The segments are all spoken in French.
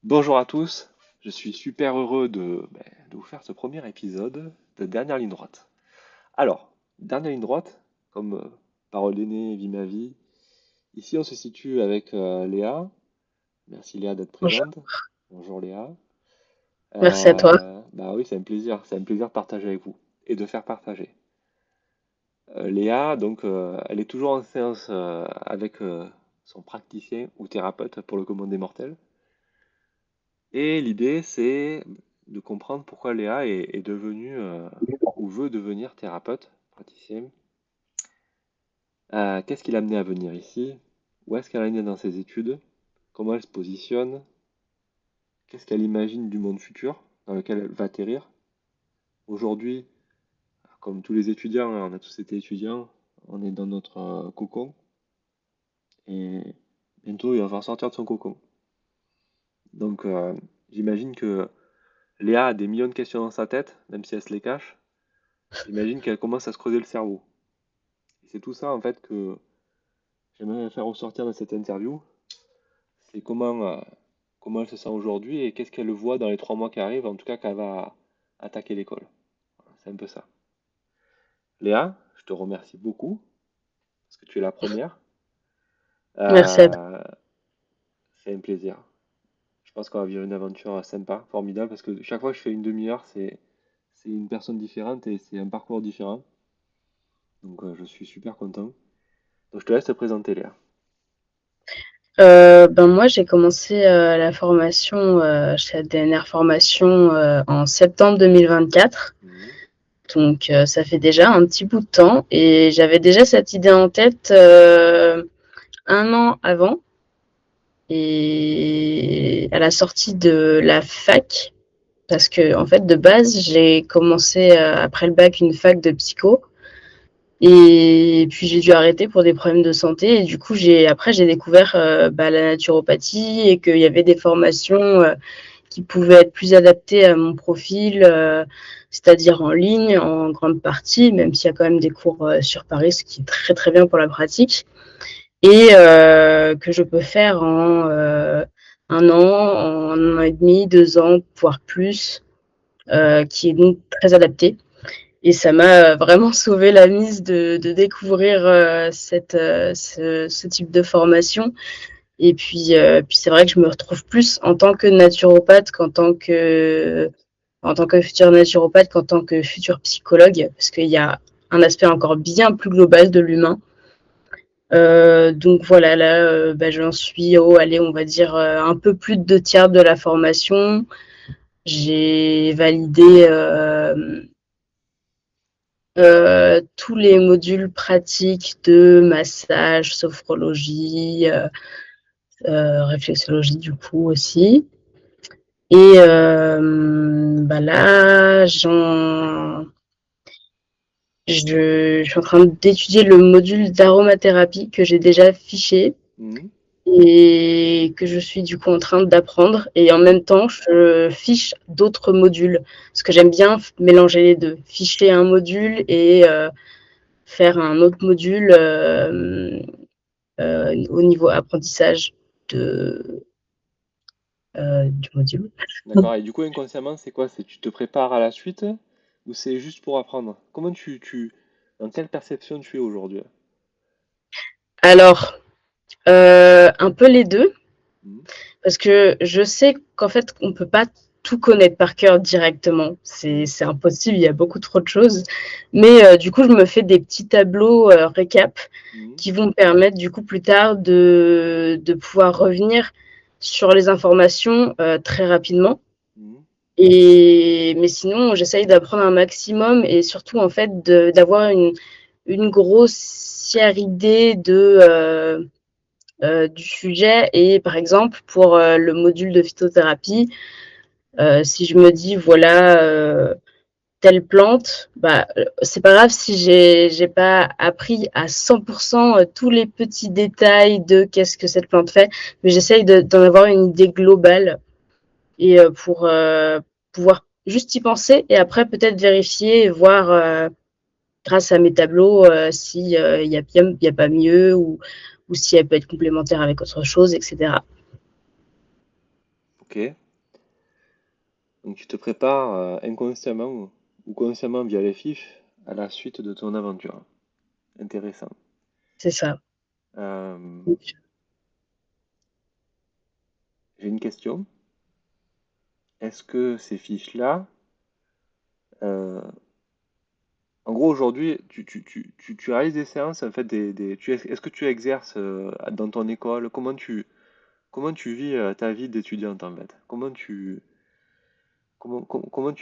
Bonjour à tous, je suis super heureux de vous faire ce premier épisode de Dernière ligne droite. Alors, Dernière ligne droite, comme parole d'aîné, vie ma vie, ici on se situe avec Léa. Merci Léa d'être Bonjour. présente. Bonjour Léa. Merci à toi. Bah oui, c'est un plaisir de partager avec vous et de faire partager. Léa, donc, elle est toujours en séance avec son praticien ou thérapeute pour le commun des mortels. Et l'idée, c'est de comprendre pourquoi Léa est devenue ou veut devenir thérapeute, praticienne. Qu'est-ce qui l'a amené à venir ici? Où est-ce qu'elle en est dans ses études? Comment elle se positionne? Qu'est-ce qu'elle imagine du monde futur dans lequel elle va atterrir? Aujourd'hui, comme tous les étudiants, hein, on a tous été étudiants, on est dans notre cocon et bientôt il va falloir sortir de son cocon. Donc j'imagine que Léa a des millions de questions dans sa tête, même si elle se les cache. J'imagine qu'elle commence à se creuser le cerveau. Et c'est tout ça en fait que j'aimerais faire ressortir dans cette interview. C'est comment elle se sent aujourd'hui et qu'est-ce qu'elle voit dans les 3 mois qui arrivent, en tout cas qu'elle va attaquer l'école. Voilà, c'est un peu ça. Léa, je te remercie beaucoup parce que tu es la première. Merci à toi. Euh, c'est un plaisir. Je pense qu'on va vivre une aventure sympa, formidable, parce que chaque fois que je fais une demi-heure, c'est une personne différente et c'est un parcours différent. Donc je suis super content. Donc je te laisse te présenter, Léa. Moi, j'ai commencé la formation chez ADNR Formation en septembre 2024. Mhm. Donc, ça fait déjà un petit bout de temps et j'avais déjà cette idée en tête un an avant. Et à la sortie de la fac, parce que en fait, de base, j'ai commencé après le bac une fac de psycho. Et puis j'ai dû arrêter pour des problèmes de santé. Et du coup, j'ai découvert la naturopathie et qu'il y avait des formations qui pouvaient être plus adaptées à mon profil, c'est-à-dire en ligne en grande partie, même s'il y a quand même des cours sur Paris, ce qui est très très bien pour la pratique, et que je peux faire en un an et demi, 2 ans, voire plus, qui est donc très adapté. Et ça m'a vraiment sauvé la mise de découvrir ce type de formation. Et puis c'est vrai que je me retrouve plus en tant que naturopathe qu'en tant que futur naturopathe qu'en tant que futur psychologue, parce qu'il y a un aspect encore bien plus global de l'humain. Donc voilà, là, j'en suis allez, on va dire un peu plus de 2 tiers de la formation. J'ai validé tous les modules pratiques de massage, sophrologie, réflexologie du coup aussi. Et là, je suis en train d'étudier le module d'aromathérapie que j'ai déjà fiché Mhm. et que je suis du coup en train d'apprendre. Et en même temps, je fiche d'autres modules parce que j'aime bien mélanger les deux. Ficher un module et faire un autre module au niveau apprentissage de, du module. D'accord. Et du coup, inconsciemment, c'est quoi? C'est tu te prépares à la suite ou c'est juste pour apprendre? Dans quelle perception tu es aujourd'hui? Alors, un peu les deux, Mhm. parce que je sais qu'en fait, on ne peut pas tout connaître par cœur directement. Mhm. C'est impossible, il y a beaucoup trop de choses. Mais du coup, je me fais des petits tableaux récap Mhm. qui vont me permettre du coup plus tard de pouvoir revenir sur les informations très rapidement. Mhm. Mais sinon, j'essaye d'apprendre un maximum et surtout en fait d'avoir une grossière idée du sujet. Et par exemple, pour le module de phytothérapie, si je me dis voilà telle plante, c'est pas grave si j'ai pas appris à 100% tous les petits détails de qu'est-ce que cette plante fait, mais j'essaye d'en avoir une idée globale et pour pouvoir juste y penser et après peut-être vérifier et voir grâce à mes tableaux si il y a pas mieux ou si elle peut être complémentaire avec autre chose, etc. Ok. Donc tu te prépares inconsciemment ou consciemment via les fiches à la suite de ton aventure. Intéressant. C'est ça. Euh, j'ai une question. Est-ce que ces fiches-là, euh, en gros aujourd'hui, tu réalises des séances, en fait, est-ce que tu exerces dans ton école? Comment tu vis ta vie d'étudiante en fait? Comment tu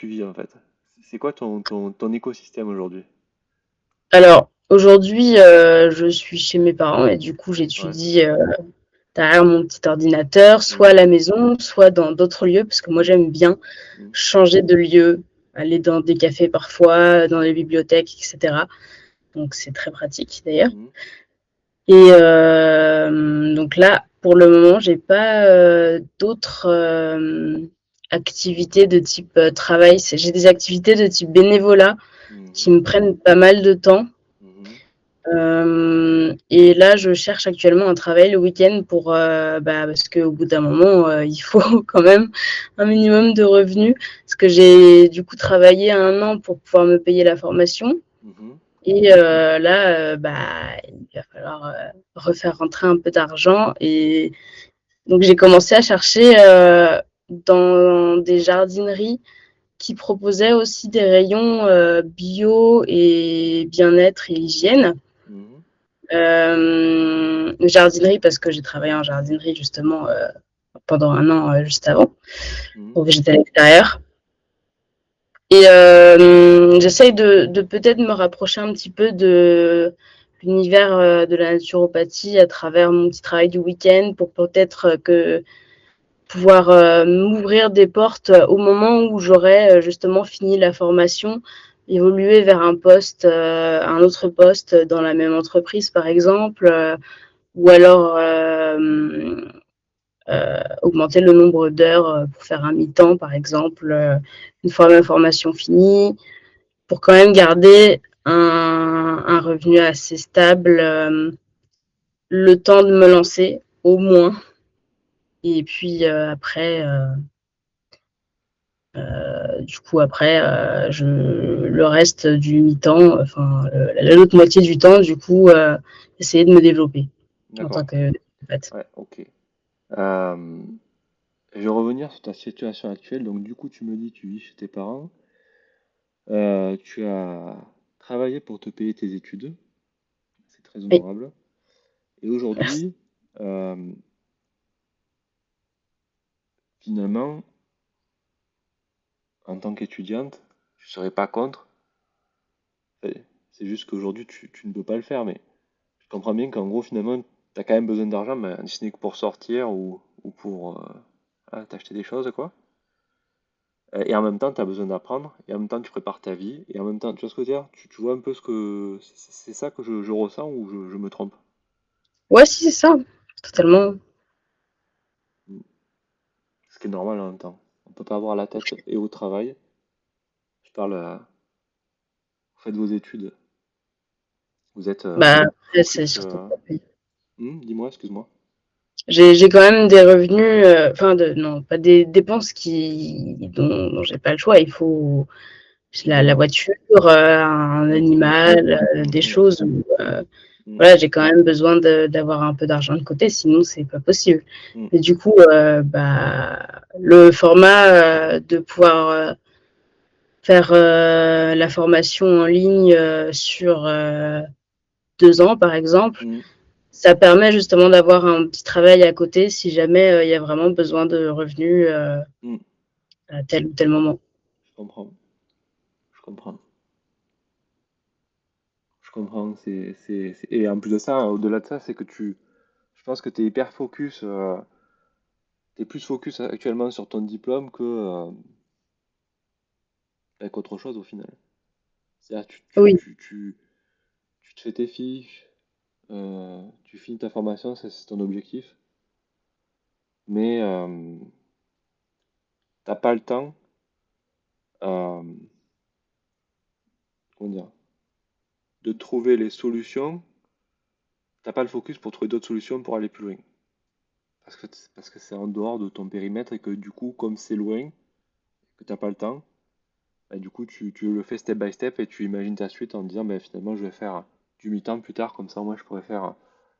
vis en fait? C'est quoi ton écosystème aujourd'hui? Alors, aujourd'hui, je suis chez mes parents et du coup, Ouais. j'étudie derrière mon petit ordinateur, soit Mm, à la maison, soit dans d'autres lieux, parce que moi, mm, j'aime bien mm, changer de lieu, aller dans des cafés parfois, dans les bibliothèques, etc. Donc, c'est très pratique d'ailleurs. mm, Et donc là, pour le moment, j'ai pas d'autres activités de type travail. J'ai des activités de type bénévolat qui mhm, me prennent pas mal de temps. mhm, Et là, je cherche actuellement un travail le week-end pour, parce qu'au bout d'un moment, il faut quand même un minimum de revenus. Parce que j'ai du coup travaillé 1 an pour pouvoir me payer la formation. mhm, Et là, il va falloir refaire rentrer un peu d'argent. Et donc, j'ai commencé à chercher dans des jardineries qui proposaient aussi des rayons bio et bien-être et hygiène. mhm, Jardinerie, parce que j'ai travaillé en jardinerie justement pendant 1 an juste avant. mhm. Donc, j'étais à l'extérieur. Et j'essaye de peut-être me rapprocher un petit peu de l'univers de la naturopathie à travers mon petit travail du week-end pour peut-être que pouvoir m'ouvrir des portes au moment où j'aurai justement fini la formation, évoluer vers un autre poste dans la même entreprise par exemple, ou alors augmenter le nombre d'heures pour faire un mi-temps par exemple, une fois ma formation finie, pour quand même garder un revenu assez stable, le temps de me lancer au moins. Et puis après, du coup après, le reste du mi-temps, enfin l'autre moitié du temps, du coup, essayer de me développer en tant D'accord. que fait. Ouais, ok. Euh, je vais revenir sur ta situation actuelle. Donc, du coup, tu me dis, tu vis chez tes parents. Tu as travaillé pour te payer tes études. C'est très Oui, honorable. Et merci. aujourd'hui, euh, finalement, en tant qu'étudiante, je ne serais pas contre. C'est juste qu'aujourd'hui, tu ne peux pas le faire. Mais je comprends bien qu'en gros, finalement, tu as quand même besoin d'argent, mais si ce n'est que pour sortir ou pour t'acheter des choses, quoi. Et en même temps, tu as besoin d'apprendre, et en même temps, tu prépares ta vie, et en même temps, tu vois ce que je veux dire? Tu vois un peu ce que. C'est ça que je ressens ou je me trompe? Ouais, si, c'est ça, totalement. Mm. Ce qui est normal en même temps. On peut pas avoir la tête et au travail. Je parle, vous faites vos études, vous êtes Bah, après, c'est focus. surtout. Dis-moi, excuse-moi. J'ai quand même des revenus, enfin, non, pas des dépenses dont j'ai pas le choix. Il faut la Évidemment. voiture, un Mm, animal, des mhm, choses où, mm, voilà, j'ai quand même besoin d'avoir un peu d'argent de côté, sinon c'est pas possible. mm, Et du coup, le format de pouvoir faire la formation en ligne sur 2 ans, par exemple, mm, ça permet justement d'avoir un petit travail à côté si jamais il y a vraiment besoin de revenus mm. à tel ou tel moment. Je comprends, je comprends. Je comprends. Et en plus de ça, au-delà de ça, c'est que je pense que tu es hyper focus. T'es plus focus actuellement sur ton diplôme que avec autre chose au final. C'est-à-dire Oui, tu te fais tes fiches, tu finis ta formation, ça, c'est ton objectif, mais t'as pas le temps, euh, comment dire, de trouver les solutions. T'as pas le focus pour trouver d'autres solutions pour aller plus loin. parce que c'est en dehors de ton périmètre et que du coup, comme c'est loin, que t'as pas le temps, bah, du coup, tu le fais step by step et tu imagines ta suite en te disant, bah, finalement, je vais faire du mi-temps plus tard, comme ça, moi, je pourrais faire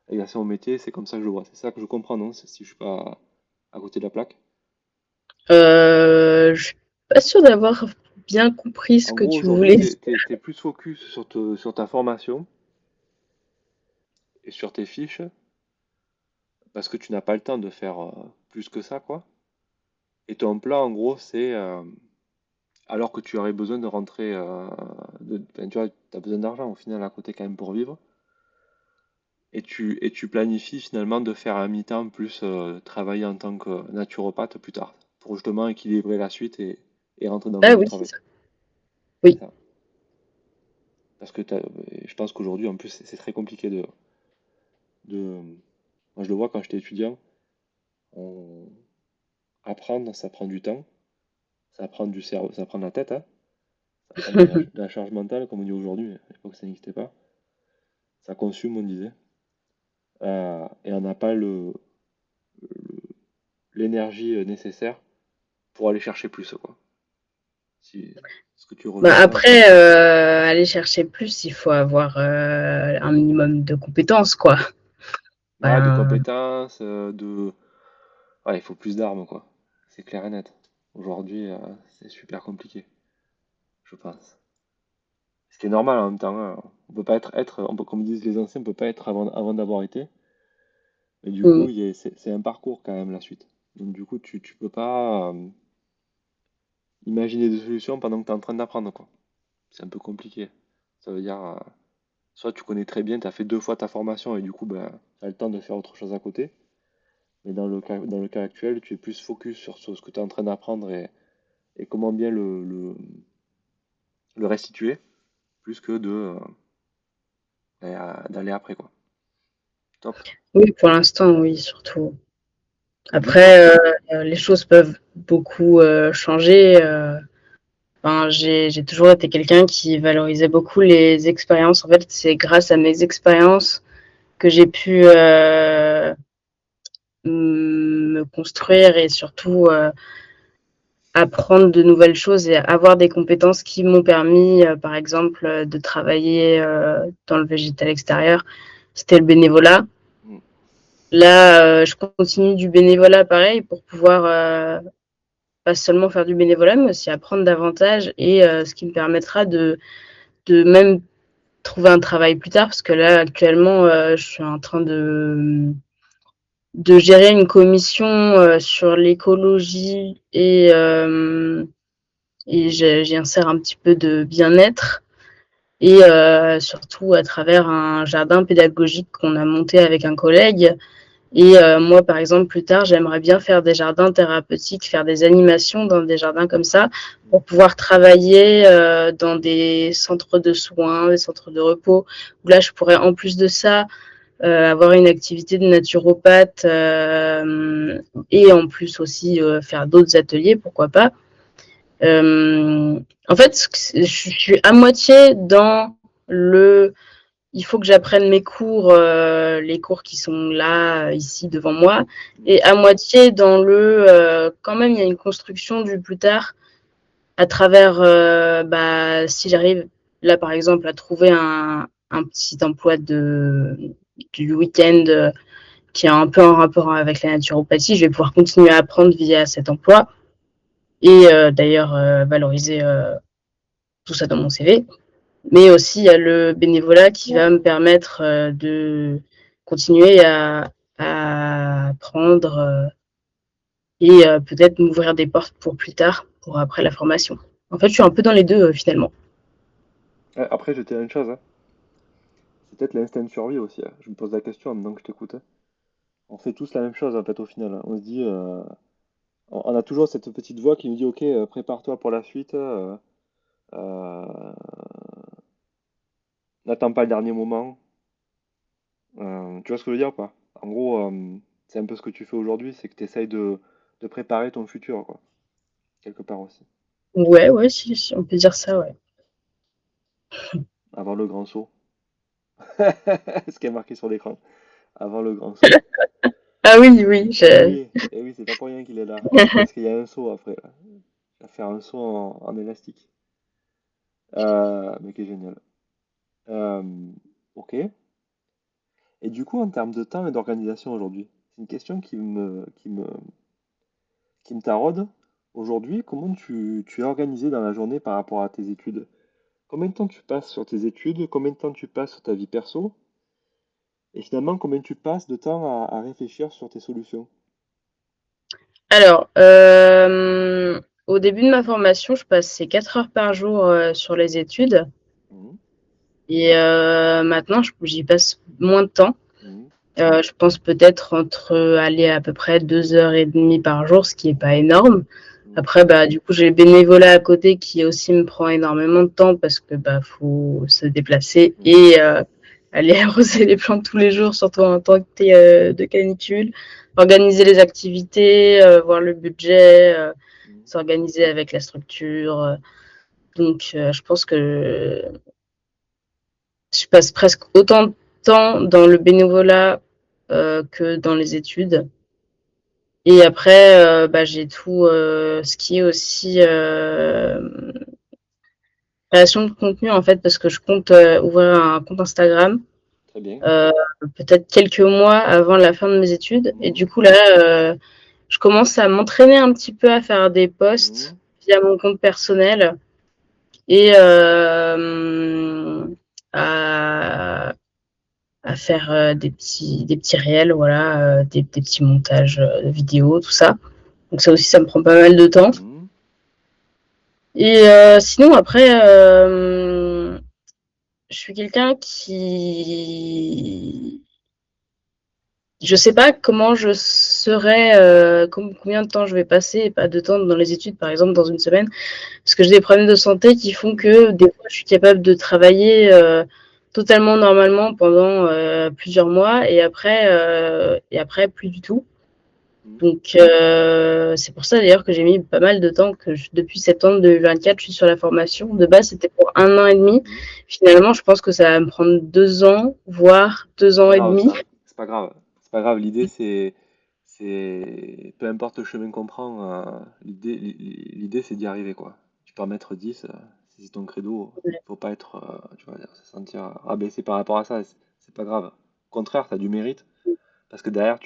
exercer mon métier, c'est comme ça que je le vois. C'est ça que je comprends, non? Si je suis pas à côté de la plaque. Je suis pas sûre d'avoir bien compris ce En que gros, tu aujourd'hui, voulais dire. t'es plus focus sur ta formation et sur tes fiches, parce que tu n'as pas le temps de faire plus que ça, quoi. Et ton plan, en gros, c'est alors que tu aurais besoin de rentrer, enfin, tu vois, tu as besoin d'argent au final à côté quand même pour vivre, et tu planifies finalement de faire un mi-temps plus travailler en tant que naturopathe plus tard, pour justement équilibrer la suite et rentrer dans le Ah monde du oui, c'est travail. ça. C'est Oui. ça. Parce que je pense qu'aujourd'hui, en plus, c'est très compliqué de... Moi, je le vois quand j'étais étudiant, on... apprendre, ça prend du temps, ça prend du cerveau, ça prend de la tête, hein. Ça prend de la charge mentale, comme on dit aujourd'hui, mais à l'époque ça n'existait pas. Ça consume, on disait. Et on n'a pas l'énergie nécessaire pour aller chercher plus, quoi. Si, ce que tu Bah, rejoins ça un peu. après, aller chercher plus, il faut avoir un minimum de compétences, quoi. Ouais, de Ben, compétences, Ouais, il faut plus d'armes, quoi. C'est clair et net. Aujourd'hui, c'est super compliqué, je pense. Ce qui est normal en même temps, hein. On peut pas comme disent les anciens, on peut pas être avant d'avoir été. Mais du coup, mm. c'est un parcours quand même la suite. Donc du coup, tu peux pas imaginer des solutions pendant que tu es en train d'apprendre, quoi. C'est un peu compliqué. Ça veut dire, soit tu connais très bien, tu as fait 2 fois ta formation et du coup, ben, tu as le temps de faire autre chose à côté. Mais dans le cas actuel, tu es plus focus sur ce que tu es en train d'apprendre et comment bien le restituer, plus que d'aller après, quoi. Top. Oui, pour l'instant, oui, surtout. Et juste pour... Après, les choses peuvent beaucoup changer. Enfin, j'ai toujours été quelqu'un qui valorisait beaucoup les expériences. En fait, c'est grâce à mes expériences que j'ai pu me construire et surtout apprendre de nouvelles choses et avoir des compétences qui m'ont permis, par exemple, de travailler dans le végétal extérieur. C'était le bénévolat. Mm. Là, je continue du bénévolat pareil pour pouvoir pas seulement faire du bénévolat, mais aussi apprendre davantage et ce qui me permettra de même trouver un travail plus tard parce que là actuellement je suis en train de gérer une commission sur l'écologie et j'y insère un petit peu de bien-être et surtout à travers un jardin pédagogique qu'on a monté avec un collègue. Et moi, par exemple, plus tard, j'aimerais bien faire des jardins thérapeutiques, faire des animations dans des jardins comme ça, pour pouvoir travailler dans des centres de soins, des centres de repos, où là, je pourrais, en plus de ça, avoir une activité de naturopathe et en plus aussi faire d'autres ateliers, pourquoi pas. En fait, je suis à moitié dans le il faut que j'apprenne mes cours, les cours qui sont là, ici devant moi, Mm. et à moitié dans le quand même il y a une construction du plus tard à travers bah, si j'arrive là par exemple à trouver un petit emploi du week-end qui est un peu en rapport avec la naturopathie, je vais pouvoir continuer à apprendre via cet emploi et d'ailleurs valoriser tout ça dans mon CV. Mais aussi, il y a le bénévolat qui va me permettre de continuer à apprendre et peut-être m'ouvrir des portes pour plus tard, pour après la formation. En fait, je suis un peu dans les deux finalement. Après, je te dis une chose, hein. C'est peut-être l'instinct de survie aussi, hein. Je me pose la question en même temps que je t'écoute, hein. On fait tous la même chose en fait au final, hein. On se dit, on a toujours cette petite voix qui nous dit, ok, prépare-toi pour la suite, euh, n'attends pas le dernier moment. Tu vois ce que je veux dire ou pas? En gros, c'est un peu ce que tu fais aujourd'hui, c'est que tu essayes de préparer ton futur, quoi, quelque part aussi. Ouais, ouais, si on peut dire ça, ouais. Avant le grand saut. Ce qui est marqué sur l'écran. Avant le grand saut. Ah oui, oui, Et oui, c'est pas pour rien qu'il est là. Parce qu'il y a un saut après, là. Il va faire un saut en élastique. Mais qui est génial. Euh, ok. Et du coup, en termes de temps et d'organisation aujourd'hui, c'est une question qui me taraude. Aujourd'hui, comment tu es organisé dans la journée par rapport à tes études? Combien de temps tu passes sur tes études? Combien de temps tu passes sur ta vie perso? Et finalement, combien tu passes de temps à réfléchir sur tes solutions? Alors, au début de ma formation, je passais 4 heures par jour sur les études. Mhm, Et maintenant, j'y passe moins de temps. mhm, Je pense peut-être entre aller à peu près 2 heures et demie par jour, ce qui est pas énorme. mhm, Après, bah, du coup, j'ai le bénévolat à côté qui aussi me prend énormément de temps parce que bah, faut se déplacer mhm, et aller arroser les plantes tous les jours, surtout en temps de canicule, organiser les activités, voir le budget, mhm. s'organiser avec la structure. Donc, je pense que je passe presque autant de temps dans le bénévolat que dans les études. Et après, bah, j'ai tout ce qui est aussi création de contenu en fait, parce que je compte ouvrir un compte Instagram Très bien. euh, peut-être quelques mois avant la fin de mes études. Et Mhm, du coup, là, je commence à m'entraîner un petit peu à faire des posts mhm, via mon compte personnel et à, à faire des petits réels, voilà, des petits montages vidéo, tout ça. Donc ça aussi, ça me prend pas mal de temps. mhm. Et sinon, après, je suis quelqu'un qui... Je sais pas comment je serai, combien de temps je vais passer, et pas de temps dans les études, par exemple, dans une semaine, parce que j'ai des problèmes de santé qui font Mhm, que des fois, je suis capable de travailler totalement normalement pendant plusieurs mois, et après, plus du tout. mhm, Donc, c'est pour ça d'ailleurs que j'ai mis pas mal de temps, depuis septembre 2024, je suis sur la formation. De base, c'était pour 1 an et demi. mhm. Finalement, je pense que ça va me prendre 2 ans, voire deux C'est pas ans et grave demi. ça, c'est pas grave. C'est pas grave, l'idée peu importe le chemin qu'on prend, l'idée c'est d'y arriver quoi. Tu peux en mettre 10, si c'est ton credo, faut pas être, tu vas dire, se sentir rabaissé par rapport à ça, c'est pas grave. Au contraire, t'as du mérite, parce que derrière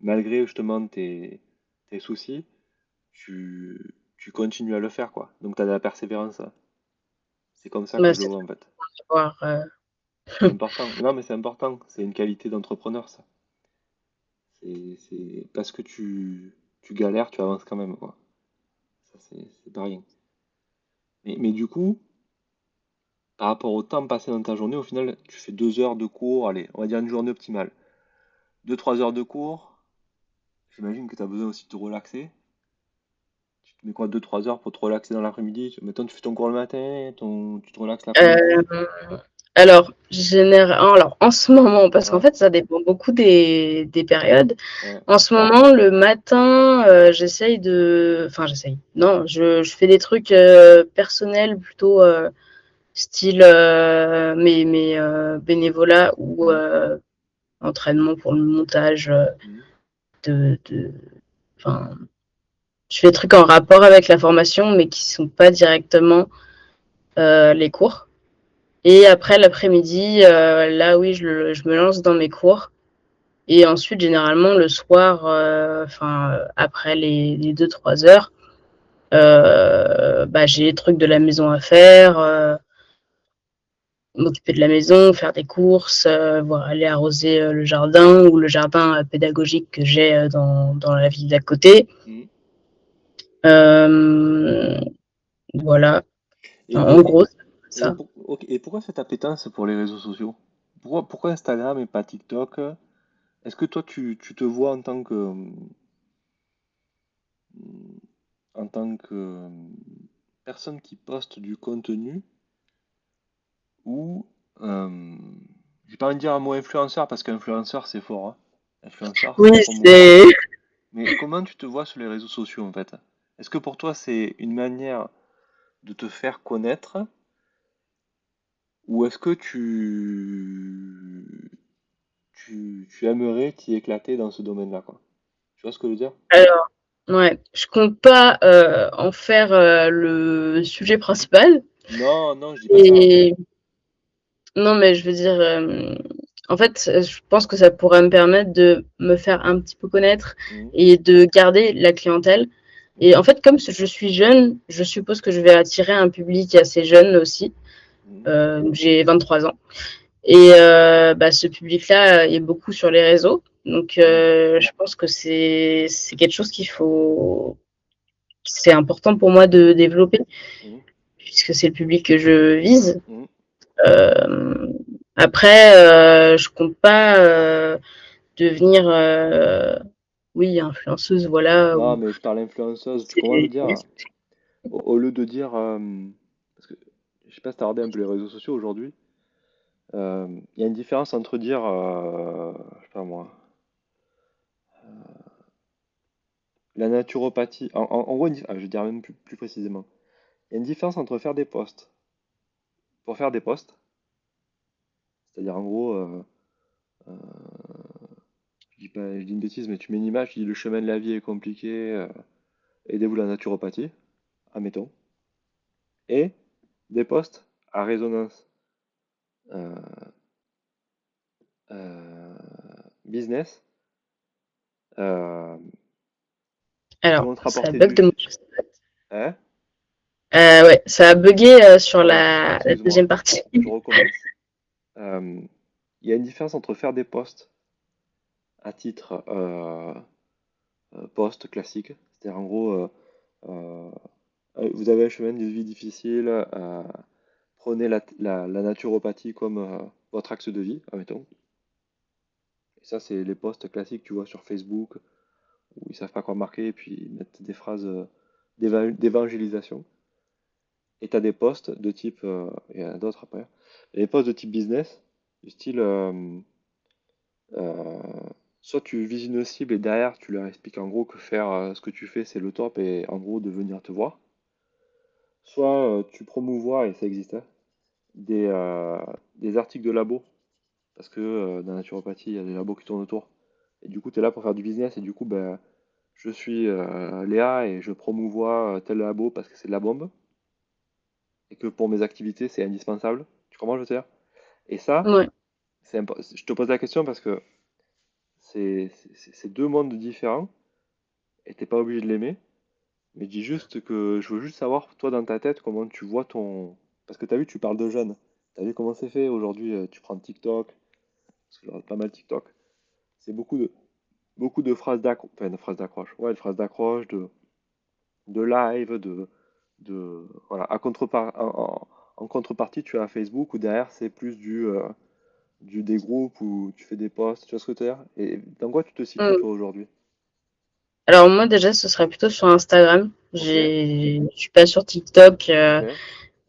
malgré justement tes soucis, tu continues à le faire quoi. Donc t'as de la persévérance. C'est comme ça que Bah, je le c'est vois en fait. voir, C'est important. Non mais c'est important, c'est une qualité d'entrepreneur ça. C'est parce que tu galères, tu avances quand même, quoi. Ça, c'est pas rien. Mais du coup, par rapport au temps passé dans ta journée, au final, tu fais 2 heures de cours, allez, on va dire une journée optimale. 2, 3 heures de cours, j'imagine que tu as besoin aussi de te relaxer. Tu te mets quoi, 2, 3 heures pour te relaxer dans l'après-midi? Mettons, tu fais ton cours le matin, tu te relaxes l'après-midi. euh, alors, en ce moment, parce qu'en Ouais, fait, ça dépend beaucoup des périodes. ouais. En ce moment, le matin, j'essaye. Non, je fais des trucs personnels plutôt style mes bénévolats ou Mhm, entraînement pour le montage mhm, de, enfin, je fais des trucs en rapport avec la formation, mais qui sont pas directement les cours. Et après l'après-midi, là oui, je me lance dans mes cours. Et ensuite, généralement, le soir, après les 2, 3 heures, bah, j'ai les trucs de la maison à faire, m'occuper de la maison, faire des courses, voir aller arroser le jardin ou le jardin pédagogique que j'ai dans la ville d'à côté. mhm. Euh, voilà, Et, en et, gros, c'est et, ça. ok, et pourquoi cette appétence pour les réseaux sociaux? Pourquoi Instagram et pas TikTok? Est-ce que toi, tu te vois en tant que personne qui poste du contenu ou, euh, j'ai pas envie de dire un mot influenceur parce qu'influenceur c'est fort, hein. Influenceur c'est un Oui, trop mot fort. c'est. Mais comment tu te vois sur les réseaux sociaux en fait? Est-ce que pour toi c'est une manière de te faire connaître ou est-ce que tu aimerais t'y éclater dans ce domaine-là, quoi. Tu vois ce que je veux dire? Alors, ouais, je compte pas en faire le sujet principal. Non, non, je dis pas ça. Et non, mais je veux dire, en fait, je pense que ça pourrait me permettre de me faire un petit peu connaître Mhm, et de garder la clientèle. Et mhm, en fait, comme je suis jeune, je suppose que je vais attirer un public assez jeune aussi. mhm, J'ai 23 ans. Et bah, ce public-là est beaucoup sur les réseaux. Donc, mhm, je pense que c'est quelque chose c'est important pour moi de développer, mhm, puisque c'est le public que je vise. mhm. Euh, Après, je compte pas devenir, oui, influenceuse, voilà. Non, Ou mais je parle influenceuse. Tu c'est, comment je veux dire? Au lieu de dire, parce que je sais pas si t'as regardé un peu les réseaux sociaux aujourd'hui. Il y a une différence entre dire, je sais pas moi, la naturopathie. En gros, je vais dire même plus précisément. Il y a une différence entre faire des posts pour faire des posts, c'est-à-dire en gros, euh, je dis pas, je dis une bêtise, mais tu mets une image, tu dis le chemin de la vie est compliqué, aidez-vous la naturopathie, admettons, et des posts à résonance euh, euh, business euh, qui Alors, vont te ça rapporter bug de mon côté. Hein? Ouais, ça a bugué sur Pardon, la excuse-moi, deuxième partie. je recommence. Euh, Il y a une différence entre faire des posts à titre post classique, c'est-à-dire en gros, euh, vous avez un chemin de vie difficile, prenez la naturopathie comme votre axe de vie, admettons. Et ça, c'est les posts classiques, tu vois, sur Facebook, où ils savent pas quoi marquer, et puis ils mettent des phrases d'évangélisation. Et tu as des posts de type, il y en a d'autres après, et les posts de type business, du style, euh, soit tu vises une cible et derrière tu leur expliques en gros que faire ce que tu fais c'est le top et en gros de venir te voir, soit tu promouvois, et ça existe, hein, des articles de labo, parce que dans la naturopathie il y a des labos qui tournent autour, et du coup tu es là pour faire du business, et du coup ben, je suis Léa et je promouvois tel labo parce que c'est de la bombe, et que pour mes activités c'est indispensable. Tu comprends, je veux dire? Et ça, Ouais. je te pose la question parce que c'est deux mondes différents et t'es pas obligé de l'aimer. Mais je dis juste que je veux juste savoir, toi, dans ta tête, comment tu vois ton. Parce que t'as vu, tu parles de jeunes. T'as vu comment c'est fait aujourd'hui, tu prends TikTok, parce que je regarde pas mal TikTok. C'est beaucoup de phrases d'accroche, enfin de phrases d'accroche, ouais, de phrases d'accroche, de live, voilà. En contrepartie, tu as Facebook où derrière c'est plus des groupes où tu fais des posts, tu vois ce que tu veux dire? Et dans quoi tu te situes Mm. toi aujourd'hui? Alors moi déjà, ce serait plutôt sur Instagram. Ok, Je suis pas sur TikTok ok,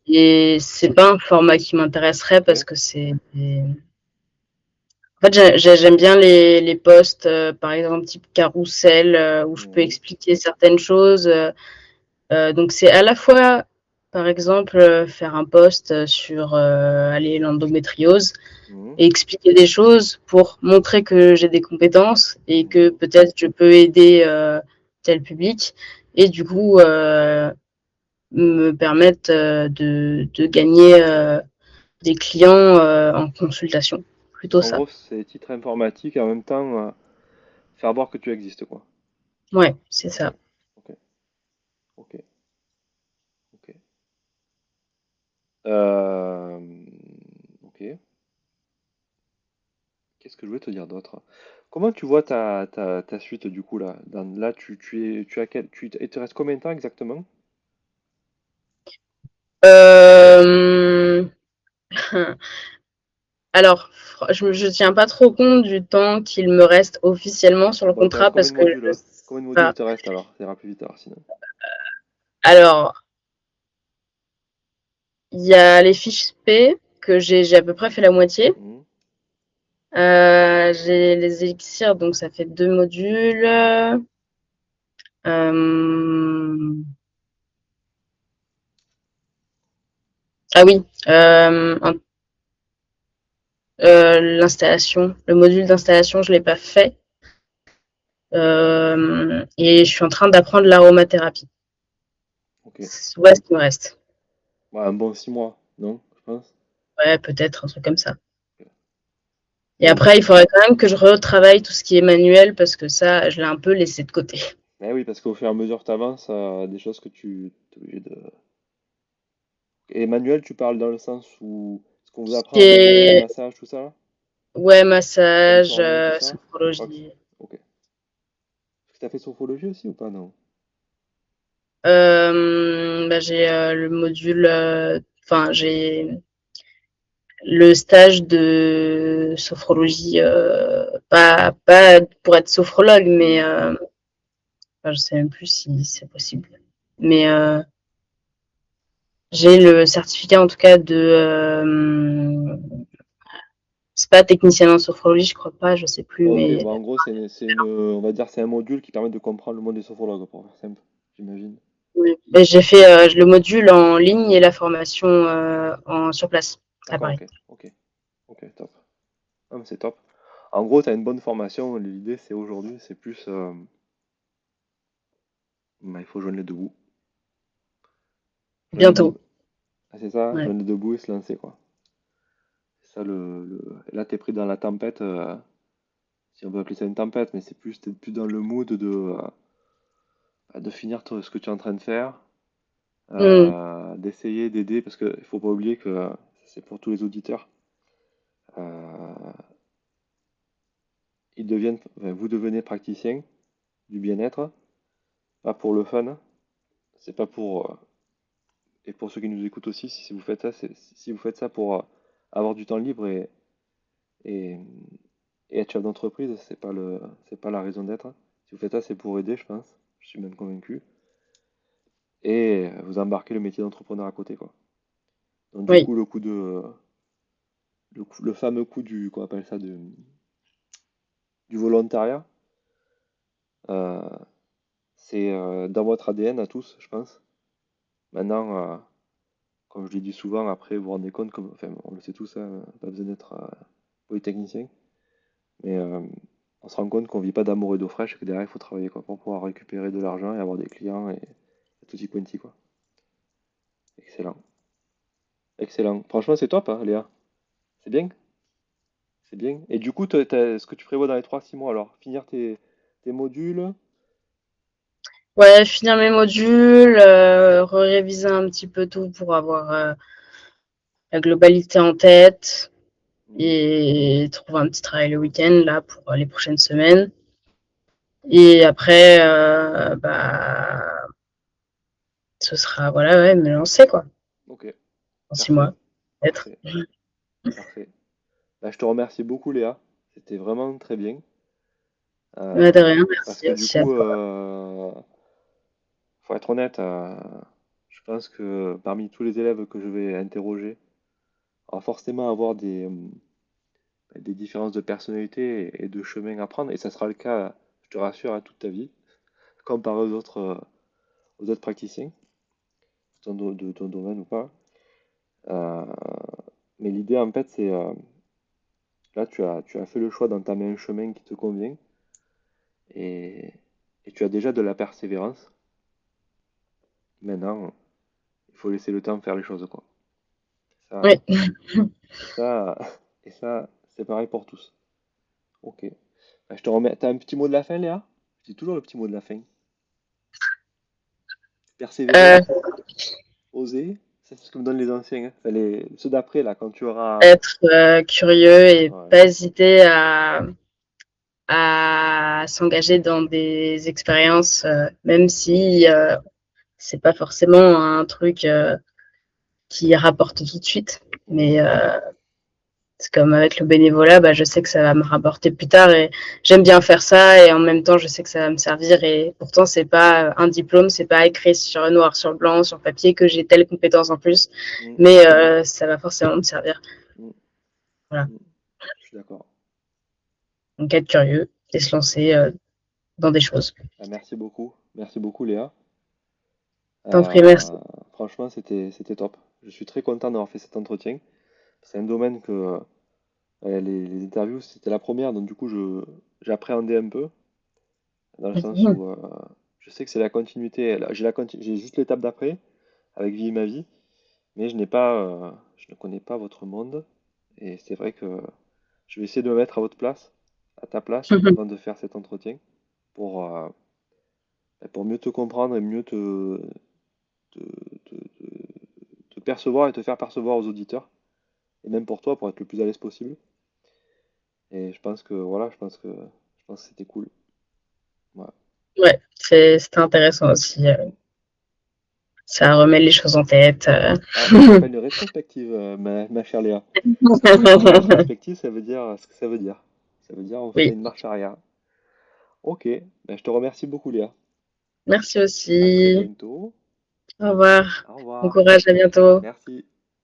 et c'est pas un format qui m'intéresserait ok. parce que c'est. En fait, j'aime bien les posts, par exemple type carrousel, où je peux Mhm, expliquer certaines choses. Donc c'est à la fois, par exemple, faire un post sur allez, l'endométriose mhm, et expliquer des choses pour montrer que j'ai des compétences et que mhm. peut-être je peux aider tel public et du coup me permettre de gagner des clients en consultation. Plutôt En ça. gros, c'est titre informatique et en même temps faire voir que tu existes, quoi. Ouais, c'est Ok, ça. ok, ok, ok. Euh, ok. Qu'est-ce que je voulais te dire d'autre? Comment tu vois ta suite du coup là? Là, tu as il te reste combien de temps exactement? Euh, Alors, je tiens pas trop compte du temps qu'il me reste officiellement sur le Bon, il te reste contrat combien parce de que modules? je Combien de sais modules il pas. te reste alors? Ça ira plus vite alors sinon. Alors, il y a les fiches P que j'ai à peu près fait la moitié. Mhm, J'ai les élixirs, donc ça fait 2 modules. Ah oui, L'installation, le module d'installation, je l'ai pas fait. Et je suis en train d'apprendre l'aromathérapie. Ok. Ouais, ce qui me reste. Ouais, un bon 6 mois, non? Je pense. Ouais, peut-être un truc comme ça. Ok. Et Et, après, il faudrait quand même que je retravaille tout ce qui est manuel parce que ça, je l'ai un peu laissé de côté. eh oui, parce qu'au fur et à mesure que tu avances, des choses que tu es obligé de. Et manuel, tu parles dans le sens où ce qu'on vous Ce apprend qui en manuel, les est, massages, tout ça, là, ouais, massage, contourner, tout ça. Je crois que sophrologie. ok. Tu as fait sophrologie aussi ou pas, non? Bah, j'ai le module, enfin, j'ai le stage de sophrologie, pas pour être sophrologue, mais Hmm. enfin, je sais même plus si c'est possible. Mais j'ai le certificat en tout cas de, c'est pas technicien en sophrologie, je crois pas, je sais plus, Ok, mais bon, en gros, on va dire, c'est un module qui permet de comprendre le monde des sophrologues, pour faire simple, j'imagine. oui. Mais j'ai fait le module en ligne et la formation sur place à D'accord, Paris. ok, ok, ok, top. Ah, mais c'est top. En gros, tu as une bonne formation. L'idée, c'est aujourd'hui, c'est plus, bah, il faut joindre les deux bouts. Joindre les Bientôt. deux, ah, c'est ça, Ouais. joindre les deux bouts et se lancer, quoi. C'est ça là, t'es pris dans la tempête, si on peut appeler ça une tempête, mais t'es plus dans le mood de finir ce que tu es en train de faire, Mm. d'essayer d'aider, parce qu'il faut pas oublier que c'est pour tous les auditeurs. euh, enfin, vous devenez praticien du bien-être, pas pour le fun, c'est pas pour, et pour ceux qui nous écoutent aussi, si vous faites ça, si vous faites ça pour avoir du temps libre et, et être chef d'entreprise, c'est pas la raison d'être. Si vous faites ça, c'est pour aider, je pense. Je suis même convaincu. Et vous embarquez le métier d'entrepreneur à côté, quoi. Donc du Oui. coup, le fameux coup qu'on appelle ça du volontariat, euh, c'est dans votre ADN à tous, je pense. Maintenant, comme je l'ai dit souvent, après, vous vous rendez compte, enfin, on le sait tous, hein, pas besoin d'être polytechnicien, mais on se rend compte qu'on vit pas d'amour et d'eau fraîche et que derrière, il faut travailler quoi, pour pouvoir récupérer de l'argent et avoir des clients et tutti quanti, quoi. Excellent. Excellent. Franchement, c'est top, hein, Léa. C'est bien. C'est bien. Et du coup, ce que tu prévois dans les 3 6 mois, alors, finir tes modules. Ouais, finir mes modules, réviser un petit peu tout pour avoir la globalité en tête Mhm. et trouver un petit travail le week-end là pour les prochaines semaines. Et après, bah, ce sera, voilà, ouais, me lancer quoi, Ok, dans six parfait, mois, peut-être. parfait, parfait. Bah, je te remercie beaucoup, Léa. C'était vraiment très bien. Ouais, de rien, Parce merci que du aussi à coup, toi. faut être honnête, je pense que parmi tous les élèves que je vais interroger, on va forcément avoir des différences de personnalité et de chemin à prendre. Et ça sera le cas, je te rassure, à toute ta vie, comparé aux autres praticiens, de ton domaine ou pas. Euh, mais l'idée, en fait, c'est là, tu as fait le choix d'entamer un chemin qui te convient et, et tu as déjà de la persévérance. Maintenant, il faut laisser le temps faire les choses, quoi. Ça, Oui. et ça, et ça, c'est pareil pour tous. Ok. Bah, je te remets. T'as un petit mot de la fin, Léa? Je dis toujours le petit mot de la fin. Euh, Persévérer, oser, ça, c'est ce que me donnent les anciens, hein. Enfin, ceux d'après, là, quand tu auras. être curieux et Ouais. pas hésiter à s'engager dans des expériences, même si c'est pas forcément un truc qui rapporte tout de suite. Mhm. Mais c'est comme avec le bénévolat, bah, je sais que ça va me rapporter plus tard et j'aime bien faire ça et en même temps, je sais que ça va me servir et pourtant, c'est pas un diplôme, c'est pas écrit sur noir sur blanc, sur papier que j'ai telle compétence en plus, Mhm. mais ça va forcément me servir. Mhm. Voilà. Mhm. Je suis d'accord. Donc, être curieux et se lancer dans des choses. Ah, merci beaucoup. Merci beaucoup, Léa. T'en prie, merci. Franchement, c'était top. Je suis très content d'avoir fait cet entretien. C'est un domaine que Les interviews, c'était la première, donc du coup, j'appréhendais un peu, dans le sens Mhm. où je sais que c'est la continuité. Là, j'ai juste l'étape d'après, avec Vie et ma vie, mais je ne connais pas votre monde. Et c'est vrai que je vais essayer de me mettre à votre place, à ta place, avant de faire cet entretien, pour, pour mieux te comprendre et mieux te, te percevoir et te faire percevoir aux auditeurs, et même pour toi, pour être le plus à l'aise possible. Et je pense que voilà, je pense que c'était cool. Voilà. Ouais, c'était intéressant aussi. Ça remet les choses en tête. Ah, on fera une rétrospective, ma chère Léa. Et une rétrospective, ça veut dire ce que ça veut dire. Ça veut dire on fait Oui, une marche arrière. Ok, ben, je te remercie beaucoup Léa. merci À très aussi. bientôt. Au revoir. Au Bon revoir. courage, à bientôt. Merci.